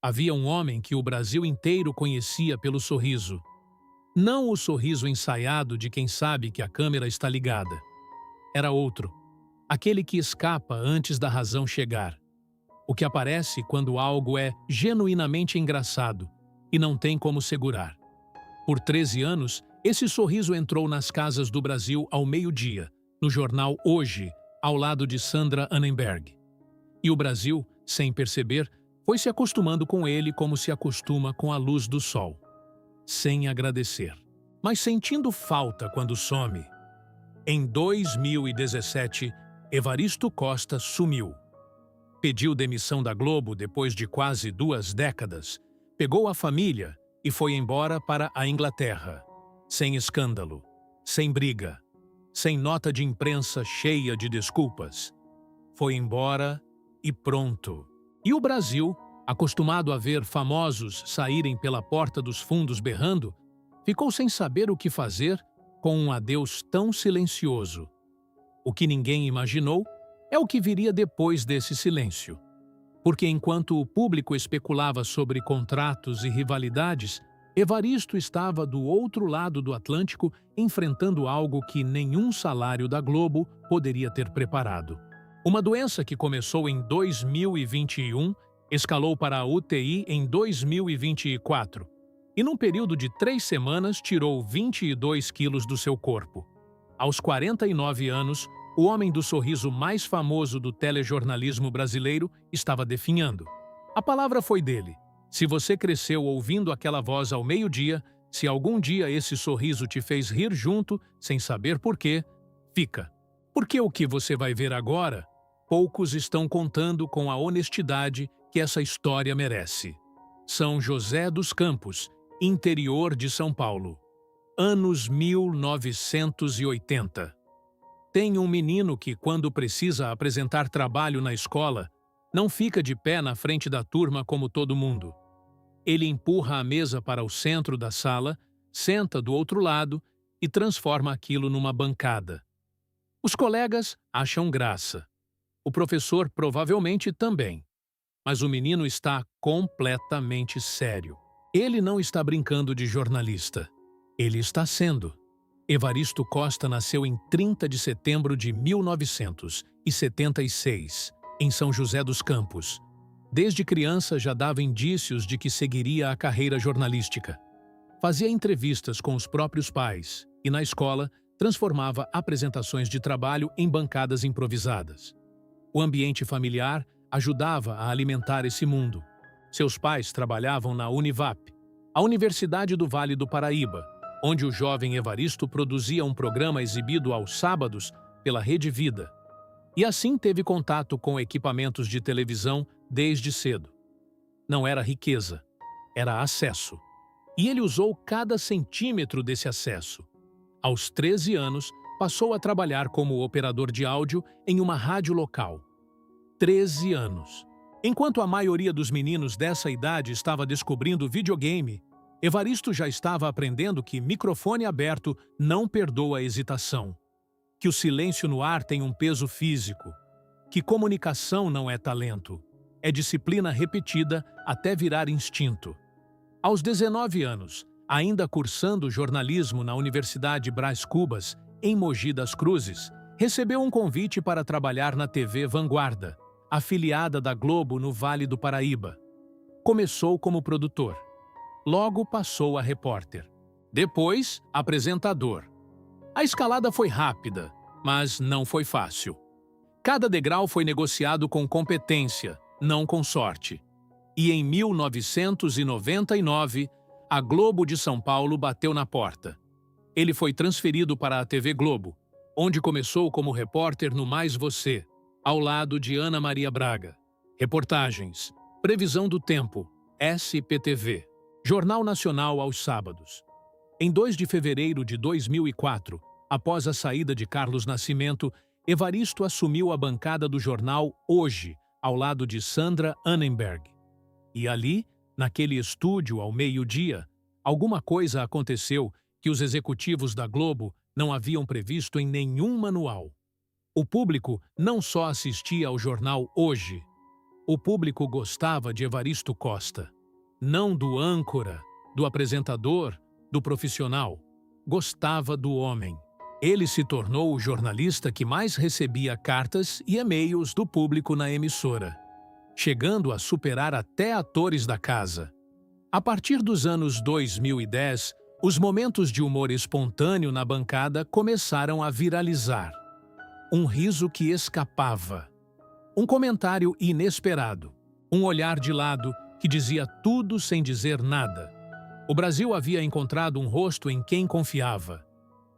havia um homem que o Brasil inteiro conhecia pelo sorriso. Não o sorriso ensaiado de quem sabe que a câmera está ligada. Era outro, aquele que escapa antes da razão chegar. O que aparece quando algo é genuinamente engraçado e não tem como segurar. Por 13 anos, esse sorriso entrou nas casas do Brasil ao meio-dia, no jornal Hoje, ao lado de Sandra Annenberg. E o Brasil, sem perceber, foi se acostumando com ele como se acostuma com a luz do sol. Sem agradecer, mas sentindo falta quando some. Em 2017, Evaristo Costa sumiu. Pediu demissão da Globo depois de quase 2 décadas, pegou a família e foi embora para a Inglaterra. Sem escândalo, sem briga, sem nota de imprensa cheia de desculpas. Foi embora e pronto. E o Brasil, acostumado a ver famosos saírem pela porta dos fundos berrando, ficou sem saber o que fazer com um adeus tão silencioso. O que ninguém imaginou é o que viria depois desse silêncio. Porque enquanto o público especulava sobre contratos e rivalidades, Evaristo estava do outro lado do Atlântico enfrentando algo que nenhum salário da Globo poderia ter preparado. Uma doença que começou em 2021, escalou para a UTI em 2024 e, num período de 3 semanas, tirou 22 quilos do seu corpo. Aos 49 anos, o homem do sorriso mais famoso do telejornalismo brasileiro estava definhando. A palavra foi dele. Se você cresceu ouvindo aquela voz ao meio-dia, se algum dia esse sorriso te fez rir junto, sem saber por quê, fica. Porque o que você vai ver agora, poucos estão contando com a honestidade que essa história merece. São José dos Campos, interior de São Paulo. Anos 1980. Tem um menino que, quando precisa apresentar trabalho na escola, não fica de pé na frente da turma como todo mundo. Ele empurra a mesa para o centro da sala, senta do outro lado e transforma aquilo numa bancada. Os colegas acham graça. O professor provavelmente também. Mas o menino está completamente sério. Ele não está brincando de jornalista. Ele está sendo. Evaristo Costa nasceu em 30 de setembro de 1976, em São José dos Campos. Desde criança já dava indícios de que seguiria a carreira jornalística. Fazia entrevistas com os próprios pais e, na escola, transformava apresentações de trabalho em bancadas improvisadas. O ambiente familiar ajudava a alimentar esse mundo. Seus pais trabalhavam na Univap, a Universidade do Vale do Paraíba, onde o jovem Evaristo produzia um programa exibido aos sábados pela Rede Vida. E assim teve contato com equipamentos de televisão desde cedo. Não era riqueza, era acesso. E ele usou cada centímetro desse acesso. Aos 13 anos, passou a trabalhar como operador de áudio em uma rádio local. 13 anos. Enquanto a maioria dos meninos dessa idade estava descobrindo videogame, Evaristo já estava aprendendo que microfone aberto não perdoa a hesitação, que o silêncio no ar tem um peso físico, que comunicação não é talento, é disciplina repetida até virar instinto. Aos 19 anos, ainda cursando jornalismo na Universidade Brás Cubas, em Mogi das Cruzes, recebeu um convite para trabalhar na TV Vanguarda, afiliada da Globo no Vale do Paraíba. Começou como produtor. Logo passou a repórter. Depois, apresentador. A escalada foi rápida, mas não foi fácil. Cada degrau foi negociado com competência, não com sorte. E em 1999, a Globo de São Paulo bateu na porta. Ele foi transferido para a TV Globo, onde começou como repórter no Mais Você, ao lado de Ana Maria Braga. Reportagens, previsão do tempo, SPTV. Jornal Nacional aos sábados. Em 2 de fevereiro de 2004, após a saída de Carlos Nascimento, Evaristo assumiu a bancada do jornal Hoje, ao lado de Sandra Annenberg. E ali, naquele estúdio ao meio-dia, alguma coisa aconteceu que os executivos da Globo não haviam previsto em nenhum manual. O público não só assistia ao jornal Hoje. O público gostava de Evaristo Costa. Não do âncora, do apresentador, do profissional. Gostava do homem. Ele se tornou o jornalista que mais recebia cartas e e-mails do público na emissora, chegando a superar até atores da casa. A partir dos anos 2010, os momentos de humor espontâneo na bancada começaram a viralizar. Um riso que escapava. Um comentário inesperado. Um olhar de lado que dizia tudo sem dizer nada. O Brasil havia encontrado um rosto em quem confiava.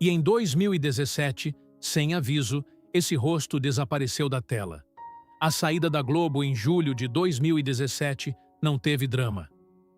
E em 2017, sem aviso, esse rosto desapareceu da tela. A saída da Globo em julho de 2017 não teve drama.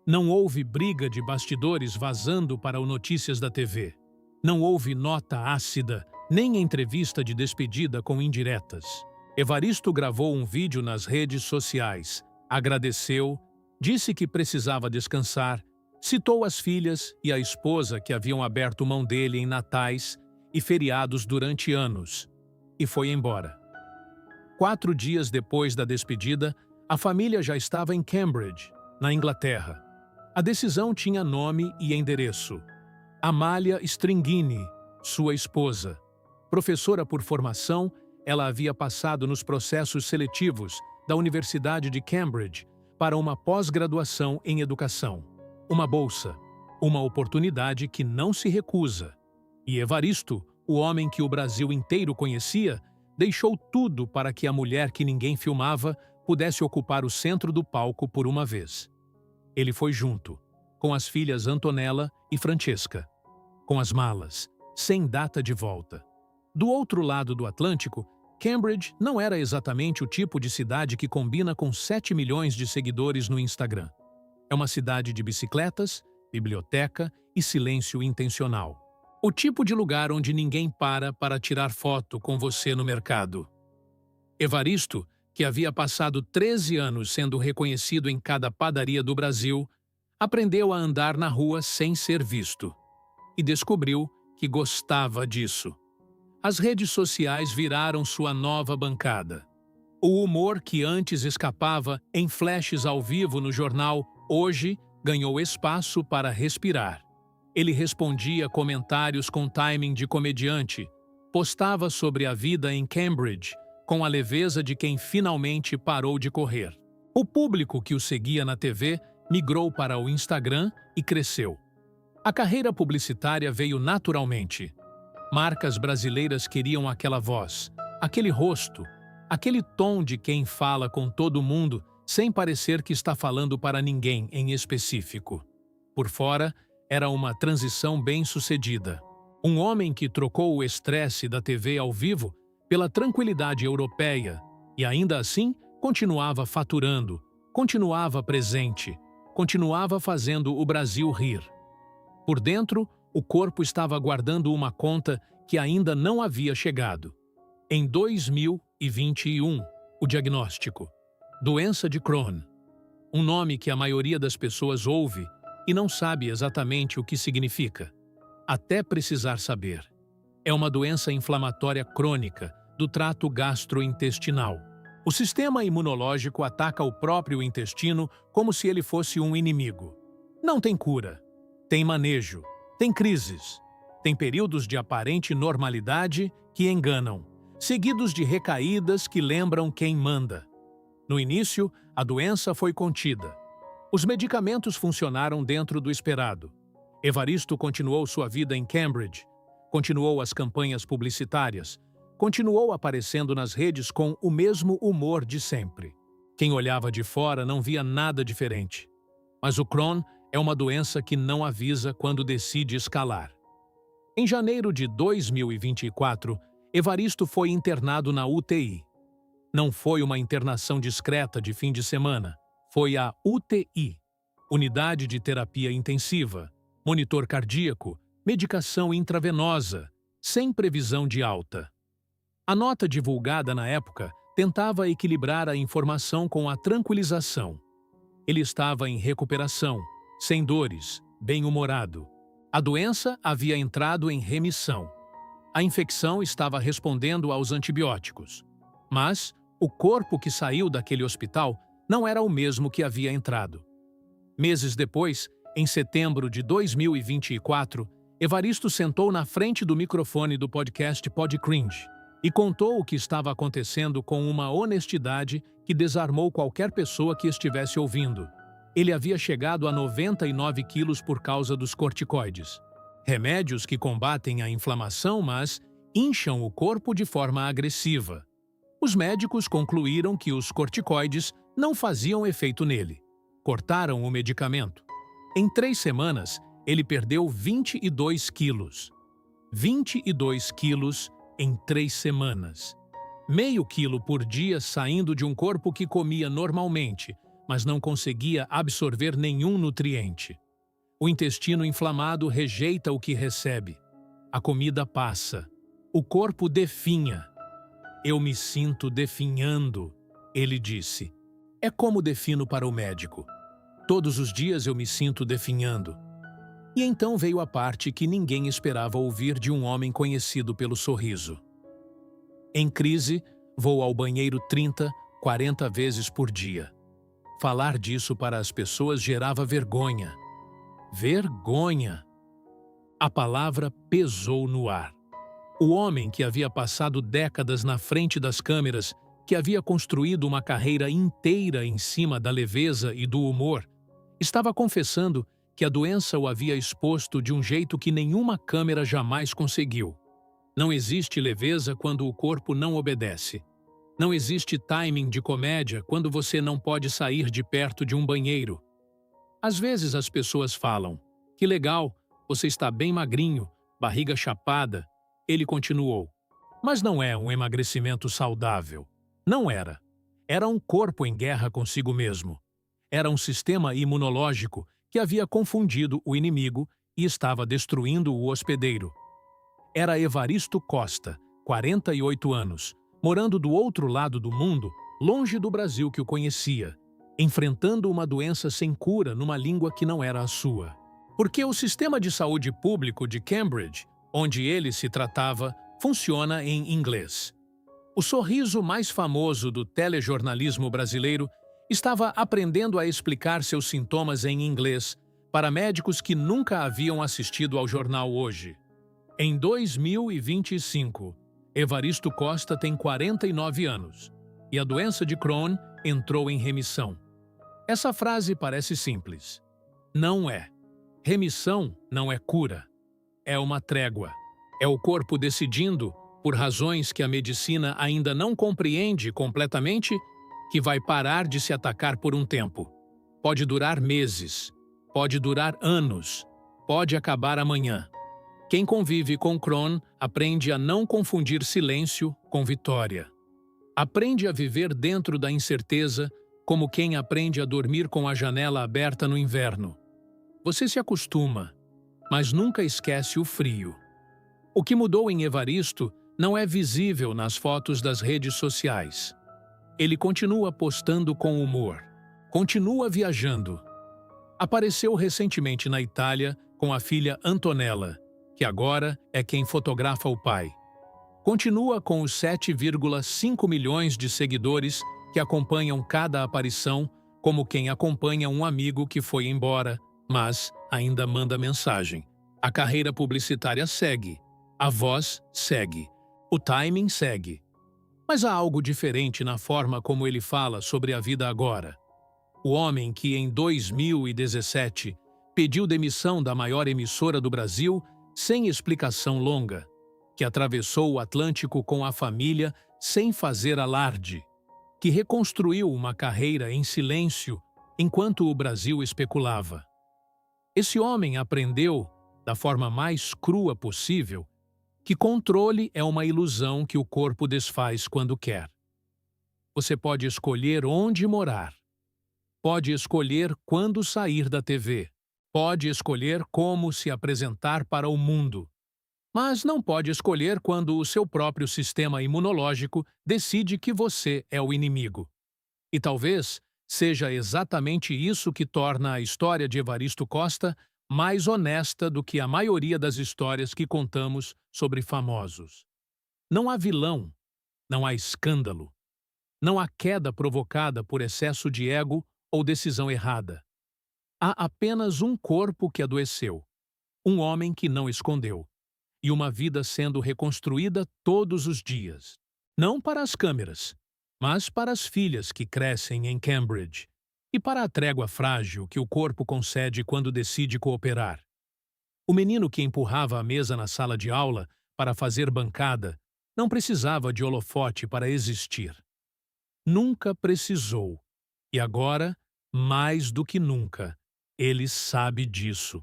Não houve briga de bastidores vazando para o Notícias da TV. Não houve nota ácida, nem entrevista de despedida com indiretas. Evaristo gravou um vídeo nas redes sociais, agradeceu, disse que precisava descansar, citou as filhas e a esposa que haviam aberto mão dele em natais e feriados durante anos, e foi embora. 4 dias depois da despedida, a família já estava em Cambridge, na Inglaterra. A decisão tinha nome e endereço. Amália Stringini, sua esposa. Professora por formação, ela havia passado nos processos seletivos da Universidade de Cambridge para uma pós-graduação em educação. Uma bolsa, uma oportunidade que não se recusa. E Evaristo, o homem que o Brasil inteiro conhecia, deixou tudo para que a mulher que ninguém filmava pudesse ocupar o centro do palco por uma vez. Ele foi junto, com as filhas Antonella e Francesca, com as malas, sem data de volta. Do outro lado do Atlântico, Cambridge não era exatamente o tipo de cidade que combina com 7 milhões de seguidores no Instagram. É uma cidade de bicicletas, biblioteca e silêncio intencional. O tipo de lugar onde ninguém para tirar foto com você no mercado. Evaristo, que havia passado 13 anos sendo reconhecido em cada padaria do Brasil, aprendeu a andar na rua sem ser visto. E descobriu que gostava disso. As redes sociais viraram sua nova bancada. O humor que antes escapava em flashes ao vivo no jornal, hoje ganhou espaço para respirar. Ele respondia comentários com timing de comediante, postava sobre a vida em Cambridge, com a leveza de quem finalmente parou de correr. O público que o seguia na TV migrou para o Instagram e cresceu. A carreira publicitária veio naturalmente. Marcas brasileiras queriam aquela voz, aquele rosto, aquele tom de quem fala com todo mundo sem parecer que está falando para ninguém em específico. Por fora, era uma transição bem-sucedida. Um homem que trocou o estresse da TV ao vivo pela tranquilidade europeia e, ainda assim, continuava faturando, continuava presente, continuava fazendo o Brasil rir. Por dentro, o corpo estava guardando uma conta que ainda não havia chegado. Em 2021, o diagnóstico: doença de Crohn. Um nome que a maioria das pessoas ouve e não sabe exatamente o que significa, até precisar saber. É uma doença inflamatória crônica do trato gastrointestinal. O sistema imunológico ataca o próprio intestino como se ele fosse um inimigo. Não tem cura, tem manejo, tem crises, tem períodos de aparente normalidade que enganam, seguidos de recaídas que lembram quem manda. No início, a doença foi contida. Os medicamentos funcionaram dentro do esperado. Evaristo continuou sua vida em Cambridge, continuou as campanhas publicitárias, continuou aparecendo nas redes com o mesmo humor de sempre. Quem olhava de fora não via nada diferente. Mas o Crohn é uma doença que não avisa quando decide escalar. Em janeiro de 2024, Evaristo foi internado na UTI. Não foi uma internação discreta de fim de semana. Foi a UTI, Unidade de Terapia Intensiva, monitor cardíaco, medicação intravenosa, sem previsão de alta. A nota divulgada na época tentava equilibrar a informação com a tranquilização. Ele estava em recuperação, sem dores, bem-humorado. A doença havia entrado em remissão. A infecção estava respondendo aos antibióticos. Mas o corpo que saiu daquele hospital não era o mesmo que havia entrado. Meses depois, em setembro de 2024, Evaristo sentou na frente do microfone do podcast Pod Cringe e contou o que estava acontecendo com uma honestidade que desarmou qualquer pessoa que estivesse ouvindo. Ele havia chegado a 99 quilos por causa dos corticoides. Remédios que combatem a inflamação, mas incham o corpo de forma agressiva. Os médicos concluíram que os corticoides não faziam efeito nele. Cortaram o medicamento. Em 3 semanas, ele perdeu 22 quilos. 22 quilos em 3 semanas. Meio quilo por dia saindo de um corpo que comia normalmente, mas não conseguia absorver nenhum nutriente. O intestino inflamado rejeita o que recebe. A comida passa. O corpo definha. Eu me sinto definhando, ele disse. É como defino para o médico. Todos os dias eu me sinto definhando. E então veio a parte que ninguém esperava ouvir de um homem conhecido pelo sorriso. Em crise, vou ao banheiro 30, 40 vezes por dia. Falar disso para as pessoas gerava vergonha. Vergonha! A palavra pesou no ar. O homem que havia passado décadas na frente das câmeras, que havia construído uma carreira inteira em cima da leveza e do humor, estava confessando que a doença o havia exposto de um jeito que nenhuma câmera jamais conseguiu. Não existe leveza quando o corpo não obedece. Não existe timing de comédia quando você não pode sair de perto de um banheiro. Às vezes as pessoas falam, que legal, você está bem magrinho, barriga chapada. Ele continuou, mas não é um emagrecimento saudável. Não era. Era um corpo em guerra consigo mesmo. Era um sistema imunológico que havia confundido o inimigo e estava destruindo o hospedeiro. Era Evaristo Costa, 48 anos, morando do outro lado do mundo, longe do Brasil que o conhecia, enfrentando uma doença sem cura numa língua que não era a sua. Porque o sistema de saúde público de Cambridge, onde ele se tratava, funciona em inglês. O sorriso mais famoso do telejornalismo brasileiro estava aprendendo a explicar seus sintomas em inglês para médicos que nunca haviam assistido ao jornal Hoje. Em 2025, Evaristo Costa tem 49 anos e a doença de Crohn entrou em remissão. Essa frase parece simples. Não é. Remissão não é cura. É uma trégua. É o corpo decidindo, por razões que a medicina ainda não compreende completamente, que vai parar de se atacar por um tempo. Pode durar meses, pode durar anos, pode acabar amanhã. Quem convive com Crohn aprende a não confundir silêncio com vitória. Aprende a viver dentro da incerteza, como quem aprende a dormir com a janela aberta no inverno. Você se acostuma, mas nunca esquece o frio. O que mudou em Evaristo não é visível nas fotos das redes sociais. Ele continua postando com humor, continua viajando. Apareceu recentemente na Itália com a filha Antonella, que agora é quem fotografa o pai. Continua com os 7,5 milhões de seguidores que acompanham cada aparição, como quem acompanha um amigo que foi embora, mas ainda manda mensagem. A carreira publicitária segue, a voz segue, o timing segue. Mas há algo diferente na forma como ele fala sobre a vida agora. O homem que em 2017 pediu demissão da maior emissora do Brasil sem explicação longa, que atravessou o Atlântico com a família sem fazer alarde, que reconstruiu uma carreira em silêncio enquanto o Brasil especulava. Esse homem aprendeu, da forma mais crua possível, que controle é uma ilusão que o corpo desfaz quando quer. Você pode escolher onde morar, pode escolher quando sair da TV, pode escolher como se apresentar para o mundo, mas não pode escolher quando o seu próprio sistema imunológico decide que você é o inimigo. E talvez seja exatamente isso que torna a história de Evaristo Costa mais honesta do que a maioria das histórias que contamos sobre famosos. Não há vilão, não há escândalo, não há queda provocada por excesso de ego ou decisão errada. Há apenas um corpo que adoeceu, um homem que não escondeu, e uma vida sendo reconstruída todos os dias. Não para as câmeras, mas para as filhas que crescem em Cambridge, e para a trégua frágil que o corpo concede quando decide cooperar. O menino que empurrava a mesa na sala de aula para fazer bancada não precisava de holofote para existir. Nunca precisou. E agora, mais do que nunca, ele sabe disso.